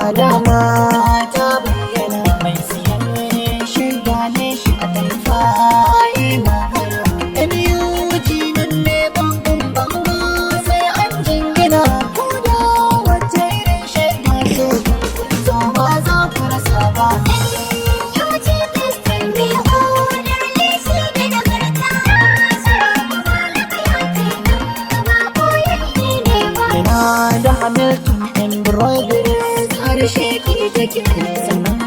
alama ta bayyana. Mai siyan shaida ne shi a tamfa magana. NUG nan ne bangon bango sai an jingina. Ko da wata irin shaida ce zo ba za ku rasa ba. Da Hamilton embroidery har sheki take sannan